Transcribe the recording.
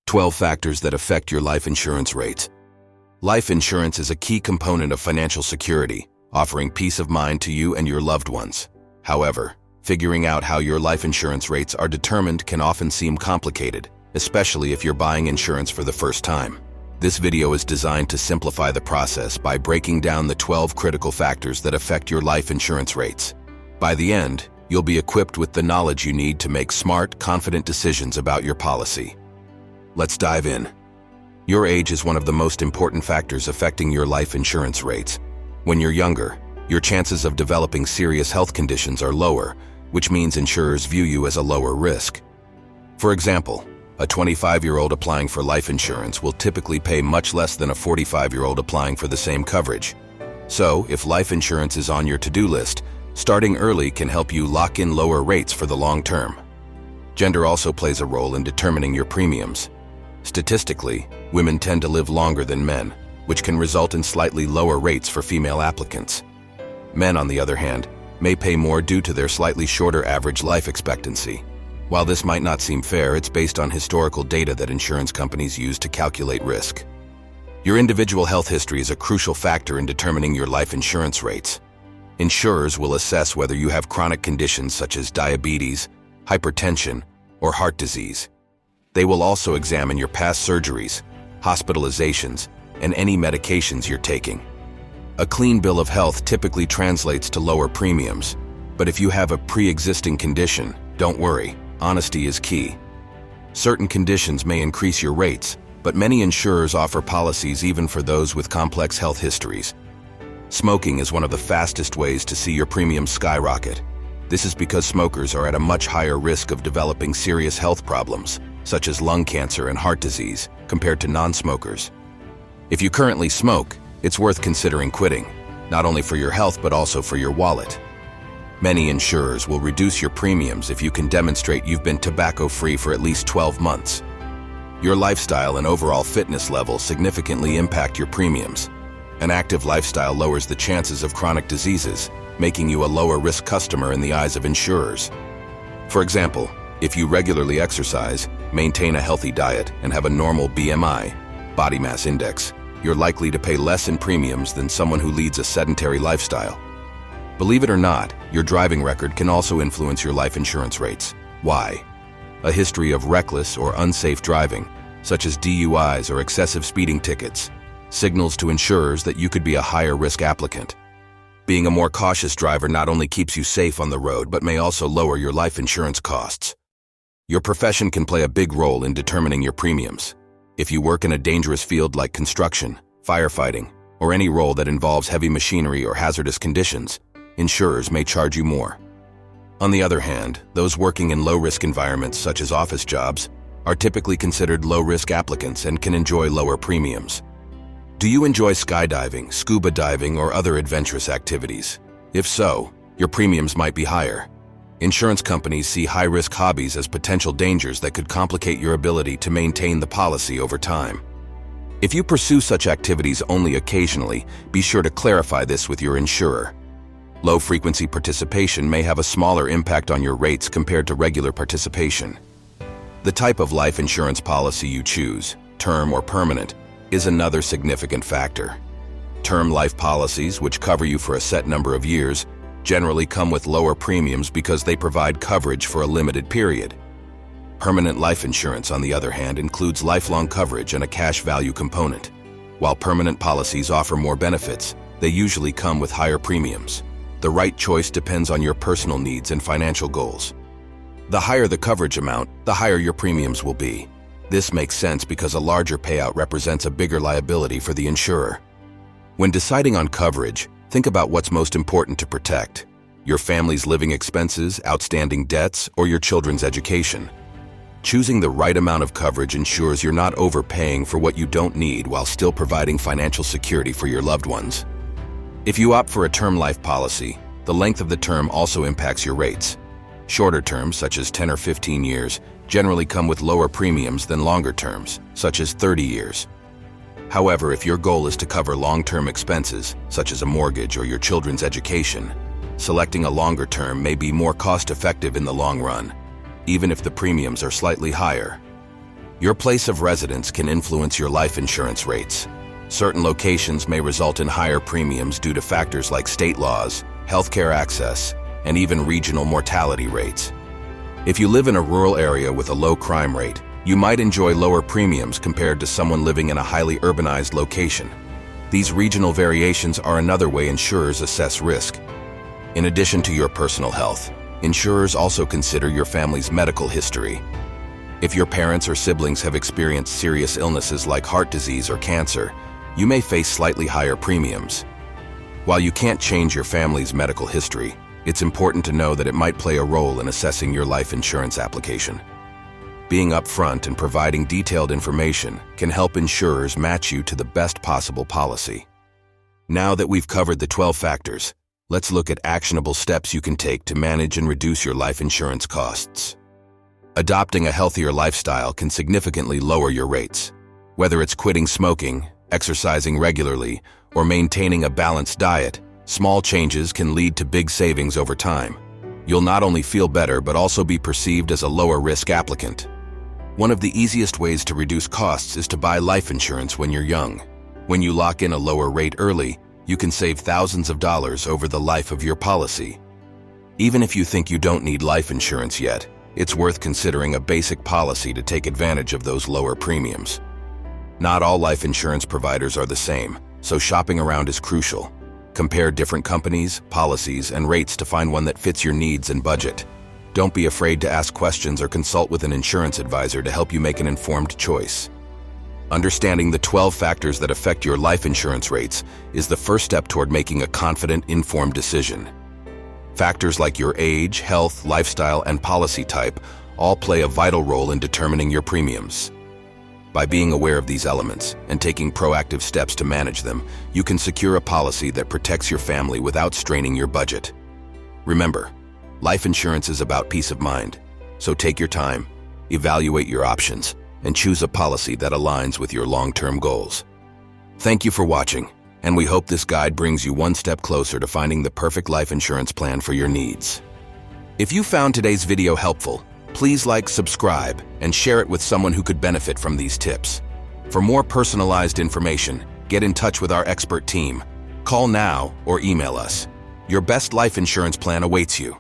12 factors that affect your life insurance rates. Life insurance is a key component of financial security, offering peace of mind to you and your loved ones. However, figuring out how your life insurance rates are determined can often seem complicated, especially if you're buying insurance for the first time. This video is designed to simplify the process by breaking down the 12 critical factors that affect your life insurance rates. By the end, you'll be equipped with the knowledge you need to make smart, confident decisions about your policy. Let's dive in. Your age is one of the most important factors affecting your life insurance rates. When you're younger, your chances of developing serious health conditions are lower, which means insurers view you as a lower risk. For example, a 25-year-old applying for life insurance will typically pay much less than a 45-year-old applying for the same coverage. So, if life insurance is on your to-do list, starting early can help you lock in lower rates for the long term. Gender also plays a role in determining your premiums. Statistically, women tend to live longer than men, which can result in slightly lower rates for female applicants. Men, on the other hand, may pay more due to their slightly shorter average life expectancy. While this might not seem fair, it's based on historical data that insurance companies use to calculate risk. Your individual health history is a crucial factor in determining your life insurance rates. Insurers will assess whether you have chronic conditions such as diabetes, hypertension, or heart disease. They will also examine your past surgeries, hospitalizations, and any medications you're taking. A clean bill of health typically translates to lower premiums, but if you have a pre-existing condition, don't worry, honesty is key. Certain conditions may increase your rates, but many insurers offer policies even for those with complex health histories. Smoking is one of the fastest ways to see your premiums skyrocket. This is because smokers are at a much higher risk of developing serious health problems, such as lung cancer and heart disease, compared to non-smokers. If you currently smoke, it's worth considering quitting, not only for your health but also for your wallet. Many insurers will reduce your premiums if you can demonstrate you've been tobacco-free for at least 12 months. Your lifestyle and overall fitness level significantly impact your premiums. An active lifestyle lowers the chances of chronic diseases, making you a lower-risk customer in the eyes of insurers. For example, if you regularly exercise, maintain a healthy diet, and have a normal BMI, body mass index, you're likely to pay less in premiums than someone who leads a sedentary lifestyle. Believe it or not, your driving record can also influence your life insurance rates. Why? A history of reckless or unsafe driving, such as DUIs or excessive speeding tickets, signals to insurers that you could be a higher-risk applicant. Being a more cautious driver not only keeps you safe on the road, but may also lower your life insurance costs. Your profession can play a big role in determining your premiums. If you work in a dangerous field like construction, firefighting, or any role that involves heavy machinery or hazardous conditions, insurers may charge you more. On the other hand, those working in low-risk environments such as office jobs are typically considered low-risk applicants and can enjoy lower premiums. Do you enjoy skydiving, scuba diving, or other adventurous activities? If so, your premiums might be higher. Insurance companies see high-risk hobbies as potential dangers that could complicate your ability to maintain the policy over time. If you pursue such activities only occasionally, be sure to clarify this with your insurer. Low-frequency participation may have a smaller impact on your rates compared to regular participation. The type of life insurance policy you choose, term or permanent, is another significant factor. Term life policies, which cover you for a set number of years, generally come with lower premiums because they provide coverage for a limited period. Permanent life insurance, on the other hand, includes lifelong coverage and a cash value component. While permanent policies offer more benefits, they usually come with higher premiums. The right choice depends on your personal needs and financial goals. The higher the coverage amount, the higher your premiums will be. This makes sense because a larger payout represents a bigger liability for the insurer. When deciding on coverage, think about what's most important to protect: your family's living expenses, outstanding debts, or your children's education. Choosing the right amount of coverage ensures you're not overpaying for what you don't need while still providing financial security for your loved ones. If you opt for a term life policy, the length of the term also impacts your rates. Shorter terms, such as 10 or 15 years, generally come with lower premiums than longer terms, such as 30 years. However, if your goal is to cover long-term expenses, such as a mortgage or your children's education, selecting a longer term may be more cost-effective in the long run, even if the premiums are slightly higher. Your place of residence can influence your life insurance rates. Certain locations may result in higher premiums due to factors like state laws, healthcare access, and even regional mortality rates. If you live in a rural area with a low crime rate, you might enjoy lower premiums compared to someone living in a highly urbanized location. These regional variations are another way insurers assess risk. In addition to your personal health, insurers also consider your family's medical history. If your parents or siblings have experienced serious illnesses like heart disease or cancer, you may face slightly higher premiums. While you can't change your family's medical history, it's important to know that it might play a role in assessing your life insurance application. Being upfront and providing detailed information can help insurers match you to the best possible policy. Now that we've covered the 12 factors, let's look at actionable steps you can take to manage and reduce your life insurance costs. Adopting a healthier lifestyle can significantly lower your rates. Whether it's quitting smoking, exercising regularly, or maintaining a balanced diet, small changes can lead to big savings over time. You'll not only feel better but also be perceived as a lower-risk applicant. One of the easiest ways to reduce costs is to buy life insurance when you're young. When you lock in a lower rate early, you can save thousands of dollars over the life of your policy. Even if you think you don't need life insurance yet, it's worth considering a basic policy to take advantage of those lower premiums. Not all life insurance providers are the same, so shopping around is crucial. Compare different companies, policies, and rates to find one that fits your needs and budget. Don't be afraid to ask questions or consult with an insurance advisor to help you make an informed choice. Understanding the 12 factors that affect your life insurance rates is the first step toward making a confident, informed decision. Factors like your age, health, lifestyle, and policy type all play a vital role in determining your premiums. By being aware of these elements and taking proactive steps to manage them, you can secure a policy that protects your family without straining your budget. Remember, life insurance is about peace of mind, so take your time, evaluate your options, and choose a policy that aligns with your long-term goals. Thank you for watching, and we hope this guide brings you one step closer to finding the perfect life insurance plan for your needs. If you found today's video helpful, please like, subscribe, and share it with someone who could benefit from these tips. For more personalized information, get in touch with our expert team. Call now or email us. Your best life insurance plan awaits you.